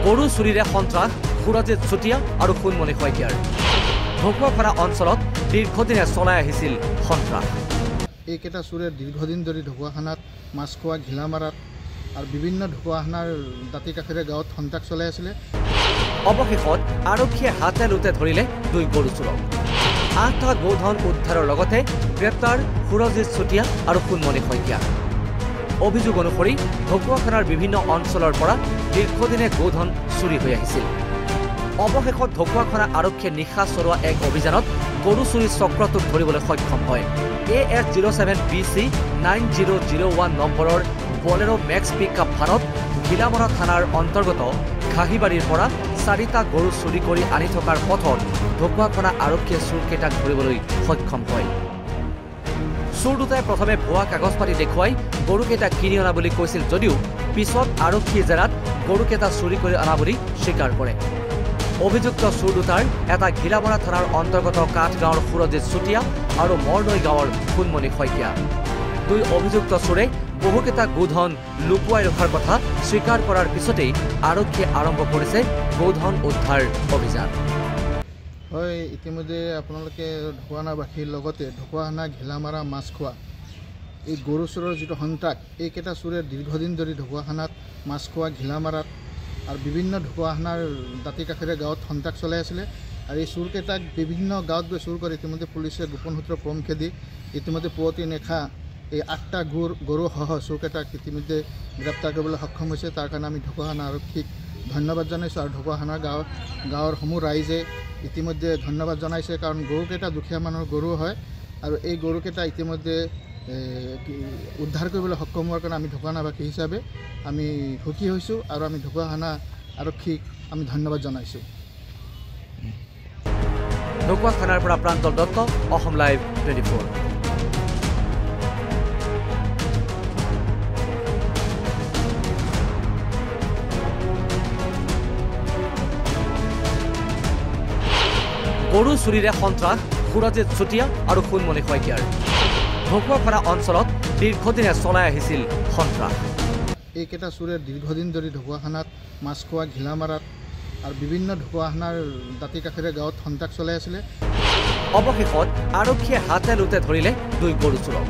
গৰু চুৰিৰে সন্ত্ৰাস সুৰজিৎ চুতীয়া আৰু সোণমণি শইকীয়াৰ। ঢকুৱাখানা অঞ্চলত দীৰ্ঘদিনে চলাই আহিছিল সন্ত্ৰাস। এইকেইটা চোৰে দীৰ্ঘদিন ধৰি ঢকুৱাখানাত মাছখোৱা ঘিলামাৰাত আৰু বিভিন্ন ঢকুৱাখানাৰ দাঁতি কাষেৰে গাঁৱত সন্ত্ৰাস চলাই আছিলে। অৱশেষত আৰক্ষীয়ে হাতে লোতে ধৰিলে দুই গৰু চোৰক। 8টা গোধন উদ্ধাৰৰ লগতে গ্ৰেপ্তাৰ সুৰজিৎ চুতীয়া আৰু সোণমণি শইকীয়া। অভিযোগ অনুসৰি ঢকুৱাখানাৰ বিভিন্ন অঞ্চলৰ পৰা দীৰ্ঘদিনে গোধন চুৰি হৈ আহিছিল। অৱশেষত ঢকুৱাখানা আৰক্ষীয়ে নিশা চলোৱা এক অভিযানত গৰু চুৰি চক্ৰটোক ধৰিবলৈ সক্ষম হয়। AS07 BC 9001 নম্বৰৰ বলেৰো মেক্স পিকআপ ভানত ঘিলামৰা থানাৰ অন্তৰ্গত ঘাহিবাৰীৰ পৰা 4টা গৰু চুৰি কৰি আনি থকাৰ পথত ঢকুৱাখানা আৰক্ষীয়ে চোৰকেইটাক ধৰিবলৈ সক্ষম হয়। চোৰ দুটাই প্ৰথমে ভুৱা কাগজ পাতি দেখুৱাই গৰুকেইটা কিনি অনা বুলি কৈছিল যদিও পিছত আৰক্ষী জেৰাত গৰুকেইটা চুৰি কৰি অনা বুলি স্বীকাৰ কৰে। অভিযুক্ত চোৰ দুটাৰ এটা ঘিলামৰা থানাৰ অন্তৰ্গত কাঠগাঁৱৰ সুৰজিৎ চুতীয়া আৰু মৰনৈ গাঁৱৰ সোণমণি শইকীয়া। দুই অভিযুক্ত চোৰে বহুকেইটা গোধন লুকুৱাই ৰখাৰ কথা স্বীকাৰ কৰাৰ পিছতেই আৰক্ষীয়ে আৰম্ভ কৰিছে গোধন উদ্ধাৰ অভিযান। হয়, ইতিমধ্যে আপোনালোকে ঢকুৱাখানাবাসীৰ লগতে ঢকুৱাখানা ঘিলামাৰা মাছখোৱা এই গৰু চোৰৰ যিটো সন্ত্ৰাস, এইকেইটা চোৰে দীৰ্ঘদিন ধৰি ঢকুৱাখানাত মাছখোৱা ঘিলামাৰাত আৰু বিভিন্ন ঢকুৱাখানাৰ দাঁতি কাষেৰে গাঁৱত সন্ত্ৰাস চলাই আছিলে। আৰু এই চোৰকেইটাক বিভিন্ন গাঁৱত গৈ চুৰ কৰি ইতিমধ্যে পুলিচে গোপন সূত্ৰ পম খেদি ইতিমধ্যে পুৱতি নিশা এই 8টা গৰুসহ চোৰকেইটাক ইতিমধ্যে গ্ৰেপ্তাৰ কৰিবলৈ সক্ষম হৈছে। তাৰ কাৰণে আমি ঢকুৱাখানা আৰক্ষীক ধন্যবাদ জনাইছোঁ আৰু ঢকুৱাখানা গাঁৱৰ সমূহ ৰাইজে ইতিমধ্যে ধন্যবাদ জনাইছে। কাৰণ গৰুকেইটা দুখীয়া মানুহৰ গৰু হয় আৰু এই গৰুকেইটা ইতিমধ্যে উদ্ধাৰ কৰিবলৈ সক্ষম হোৱাৰ কাৰণে আমি ঢকুৱাখানাবাসী হিচাপে আমি সুখী হৈছোঁ আৰু আমি ঢকুৱাখানা আৰক্ষীক আমি ধন্যবাদ জনাইছোঁ। ঢকুৱাখানাৰ পৰা প্ৰাঞ্জল দত্ত, অসম লাইভ 24। গৰু চুৰিৰে সন্ত্ৰাস সুৰজিৎ চুতীয়া আৰু সোণমণি শইকীয়াৰ। ঢকুৱাখানা অঞ্চলত দীৰ্ঘদিনে চলাই আহিছিল সন্ত্ৰাস। এইকেইটা চোৰে দীৰ্ঘদিন ধৰি ঢকুৱাখানাত মাছখোৱা ঘিলামাৰাত আৰু বিভিন্ন ঢকুৱাখানাৰ দাঁতি কাষেৰে গাঁৱত সন্ত্ৰাস চলাই আছিলে। অৱশেষত আৰক্ষীয়ে হাতে লোতে ধৰিলে দুই গৰু চোৰক।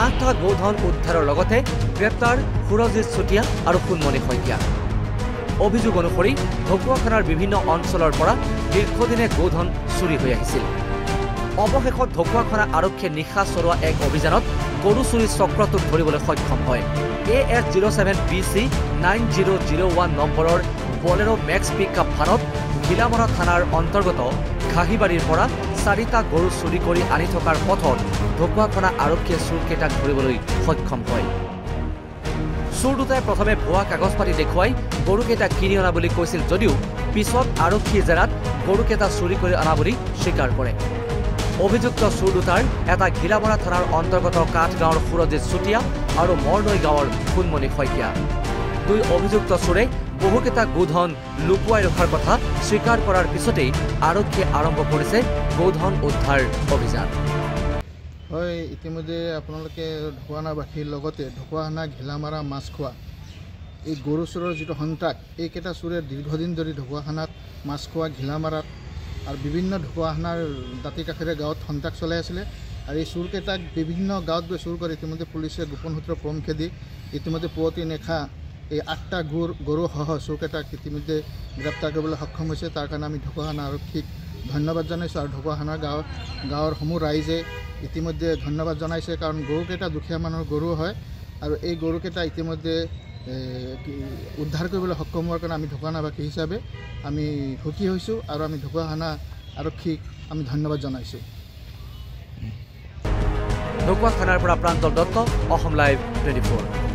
8টা গোধন উদ্ধাৰৰ লগতে গ্ৰেপ্তাৰ সুৰজিৎ চুতীয়া আৰু সোণমণি শইকীয়া। অভিযোগ অনুসৰি ঢকুৱাখানাৰ বিভিন্ন অঞ্চলৰ পৰা দীৰ্ঘদিনে গোধন চুৰি হৈ আহিছিল। অৱশেষত ঢকুৱাখানা আৰক্ষীয়ে নিশা চলোৱা এক অভিযানত গৰু চুৰি চক্ৰটোক ধৰিবলৈ সক্ষম হয়। AS07 BC 9001 নম্বৰৰ বলেৰো মেক্স পিকআপ ভানত ঘিলামৰা থানাৰ অন্তৰ্গত ঘাহিবাৰীৰ পৰা 4টা গৰু চুৰি কৰি আনি থকাৰ পথত ঢকুৱাখানা আৰক্ষীয়ে চোৰকেইটাক ধৰিবলৈ সক্ষম হয়। চোৰ দুটাই প্ৰথমে ভুৱা কাগজ পাতি দেখুৱাই গৰুকেইটা কিনি অনা বুলি কৈছিল যদিও পিছত আৰক্ষী জেৰাত গৰুকেইটা চুৰি কৰি অনা বুলি স্বীকাৰ কৰে। অভিযুক্ত চোৰ দুটাৰ এটা ঘিলামৰা থানাৰ অন্তৰ্গত কাঠগাঁৱৰ সুৰজিৎ চুতীয়া আৰু মৰনৈ গাঁৱৰ সোণমণি শইকীয়া। দুই অভিযুক্ত চোৰে বহুকেইটা গোধন লুকুৱাই ৰখাৰ কথা স্বীকাৰ কৰাৰ পিছতেই আৰক্ষীয়ে আৰম্ভ কৰিছে গোধন উদ্ধাৰ অভিযান। হয়, ইতিমধ্যে আপোনালোকে ঢকুৱাখানাবাসীৰ লগতে ঢকুৱাখানা ঘিলামাৰা মাছখোৱা এই গৰু চোৰৰ যিটো সন্ত্ৰাস, এইকেইটা চোৰে দীৰ্ঘদিন ধৰি ঢকুৱাখানাত মাছখোৱা ঘিলামাৰাত আৰু বিভিন্ন ঢকুৱাখানাৰ দাঁতি কাষেৰে গাঁৱত সন্ত্ৰাস চলাই আছিলে। আৰু এই চোৰকেইটাক বিভিন্ন গাঁৱত গৈ চুৰ কৰি ইতিমধ্যে পুলিচে গোপন সূত্ৰ পম খেদি ইতিমধ্যে পুৱতি নিশা এই 8টা গৰুসহ চোৰকেইটাক ইতিমধ্যে গ্ৰেপ্তাৰ কৰিবলৈ সক্ষম হৈছে। তাৰ কাৰণে আমি ঢকুৱাখানা আৰক্ষীক ধন্যবাদ জনাইছোঁ আৰু ঢকুৱাখানা গাঁৱৰ সমূহ ৰাইজে ইতিমধ্যে ধন্যবাদ জনাইছে। কাৰণ গৰুকেইটা দুখীয়া মানুহৰ গৰু হয় আৰু এই গৰুকেইটা ইতিমধ্যে উদ্ধাৰ কৰিবলৈ সক্ষম হোৱাৰ কাৰণে আমি ঢকুৱাখানাবাসী হিচাপে আমি সুখী হৈছোঁ আৰু আমি ঢকুৱাখানা আৰক্ষীক আমি ধন্যবাদ জনাইছোঁ। ঢকুৱাখানাৰ পৰা প্ৰাঞ্জল দত্ত, অসম লাইভ 24।